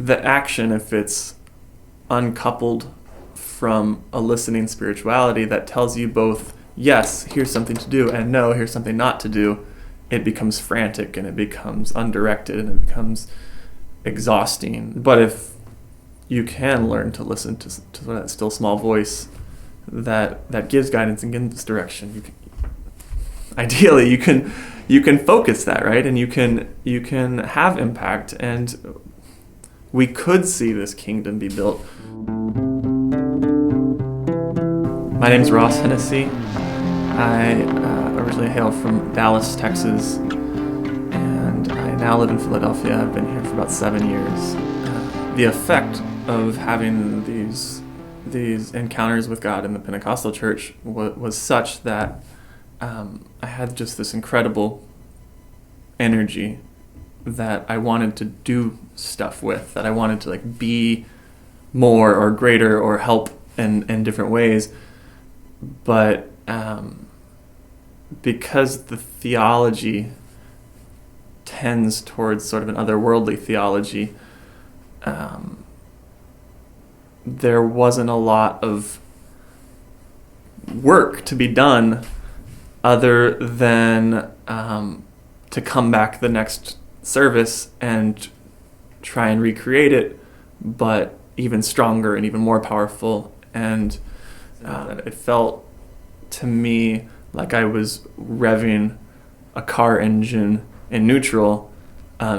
the action, if it's uncoupled from a listening spirituality that tells you both, yes, here's something to do, and no, here's something not to do, it becomes frantic and it becomes undirected and it becomes exhausting. But if you can learn to listen to that still small voice that gives guidance and gives direction, ideally you can focus that, right? And you can have impact, and we could see this kingdom be built. My name's Ross Hennesy. I originally hail from Dallas, Texas, and I now live in Philadelphia. I've been here for about 7 years. The effect of having these encounters with God in the Pentecostal church was such that I had just this incredible energy that I wanted to do stuff with, that I wanted to be more or greater or help in different ways. But because the theology tends towards sort of an otherworldly theology, there wasn't a lot of work to be done other than to come back the next service and try and recreate it, but even stronger and even more powerful. And it felt to me like I was revving a car engine in neutral,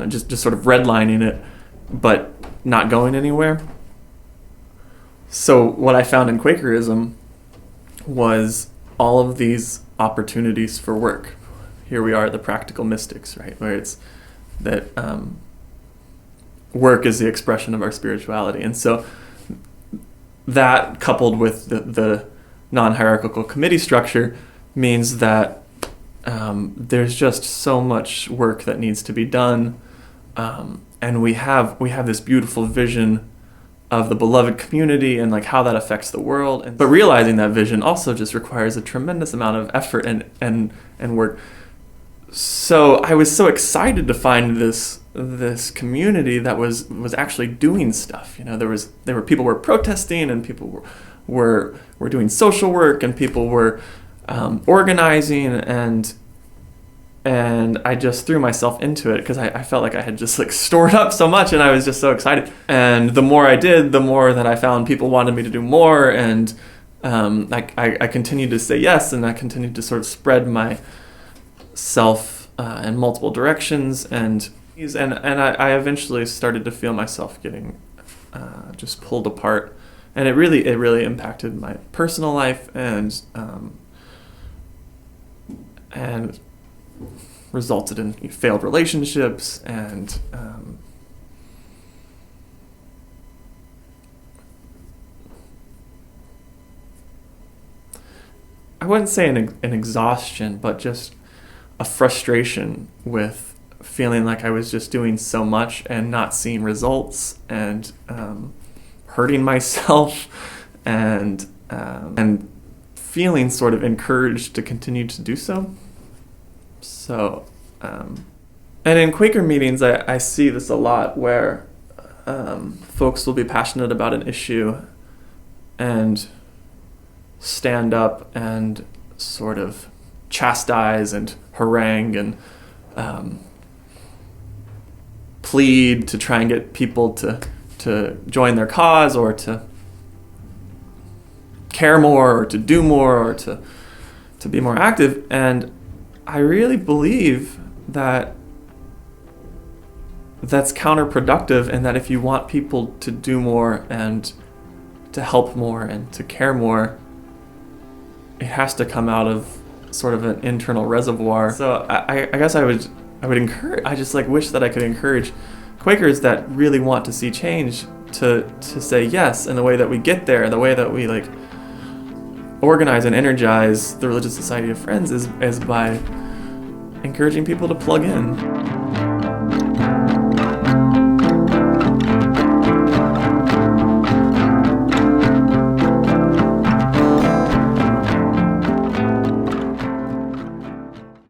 just sort of redlining it, but not going anywhere. So what I found in Quakerism was all of these opportunities for work. Here we are, the practical mystics, right? Where it's that work is the expression of our spirituality. And so that, coupled with the non-hierarchical committee structure, means that there's just so much work that needs to be done, and we have this beautiful vision of the beloved community and how that affects the world. But realizing that vision also just requires a tremendous amount of effort and work. So I was so excited to find this community that was actually doing stuff. There were people were protesting, and people were doing social work, and people were organizing, and I just threw myself into it because I felt like I had just stored up so much, and I was just so excited. And the more I did, the more that I found people wanted me to do more, and I continued to say yes, and I continued to sort of spread myself in multiple directions, and I eventually started to feel myself getting just pulled apart, and it really impacted my personal life and resulted in failed relationships and I wouldn't say an exhaustion, but just a frustration with feeling like I was just doing so much and not seeing results, and hurting myself, and feeling sort of encouraged to continue to do so. So, and in Quaker meetings, I see this a lot, where folks will be passionate about an issue and stand up and sort of chastise and harangue and plead to try and get people to join their cause, or to care more, or to do more, or to be more active. And I really believe that that's counterproductive, and that if you want people to do more and to help more and to care more, it has to come out of sort of an internal reservoir. So I guess I would encourage, I just wish that I could encourage Quakers that really want to see change to say yes, in the way that we get there, the way that we organize and energize the Religious Society of Friends is by encouraging people to plug in.